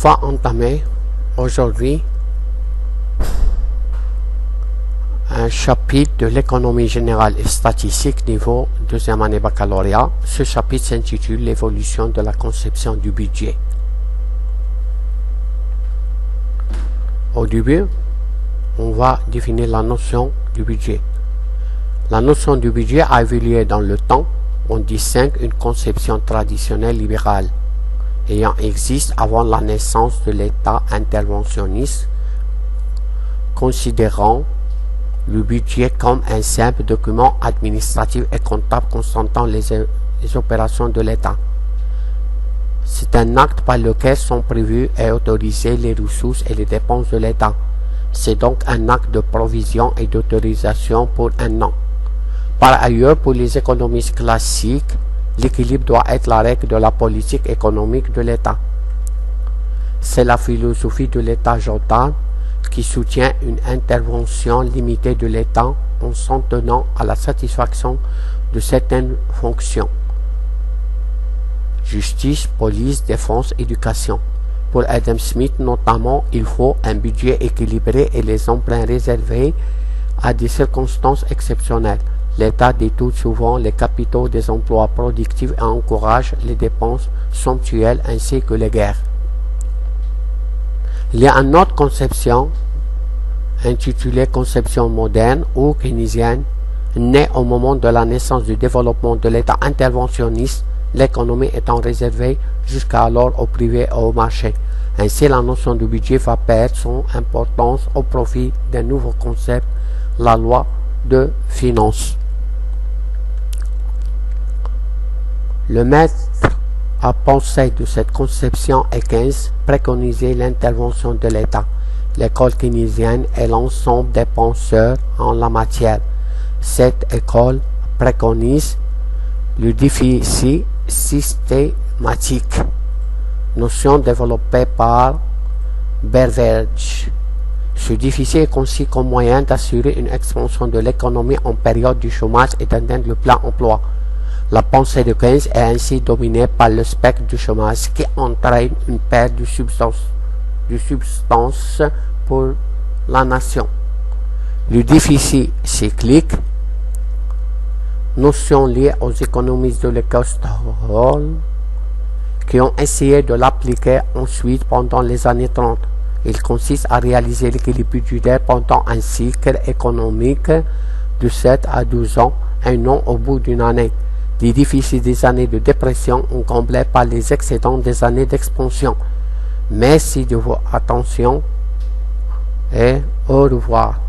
va entamer aujourd'hui un chapitre de l'économie générale et statistique niveau deuxième année baccalauréat. Ce chapitre s'intitule l'évolution de la conception du budget. Au début, on va définir la notion du budget. La notion du budget a évolué dans le temps. On distingue une conception traditionnelle libérale ayant existé avant la naissance de l'État interventionniste, considérant le budget comme un simple document administratif et comptable constatant les opérations de l'État. C'est un acte par lequel sont prévues et autorisées les ressources et les dépenses de l'État. C'est donc un acte de provision et d'autorisation pour un an. Par ailleurs, pour les économistes classiques, l'équilibre doit être la règle de la politique économique de l'État. C'est la philosophie de l'État Jordan qui soutient une intervention limitée de l'État en s'en tenant à la satisfaction de certaines fonctions. Justice, police, défense, éducation. Pour Adam Smith notamment, il faut un budget équilibré et les emprunts réservés à des circonstances exceptionnelles. L'État détourne souvent les capitaux des emplois productifs et encourage les dépenses somptuelles ainsi que les guerres. Il y a une autre conception, intitulée conception moderne ou keynésienne, née au moment de la naissance du développement de l'État interventionniste, l'économie étant réservée jusqu'alors au privé et au marché. Ainsi, la notion du budget va perdre son importance au profit d'un nouveau concept, la loi de finances. Le maître à penser de cette conception est Keynes, préconisait l'intervention de l'État. L'école keynésienne est l'ensemble des penseurs en la matière. Cette école préconise le déficit systématique, notion développée par Beveridge. Ce déficit est conçu comme moyen d'assurer une expansion de l'économie en période du chômage et d'atteindre le plein emploi. La pensée de Keynes est ainsi dominée par le spectre du chômage qui entraîne une perte de substance pour la nation. Le déficit cyclique, notion liée aux économistes de l'école Stockholm qui ont essayé de l'appliquer ensuite pendant les années 30. Il consiste à réaliser l'équilibre budgétaire pendant un cycle économique de 7 à 12 ans et non au bout d'une année. Les déficits des années de dépression ont comblé par les excédents des années d'expansion. Merci de votre attention et au revoir.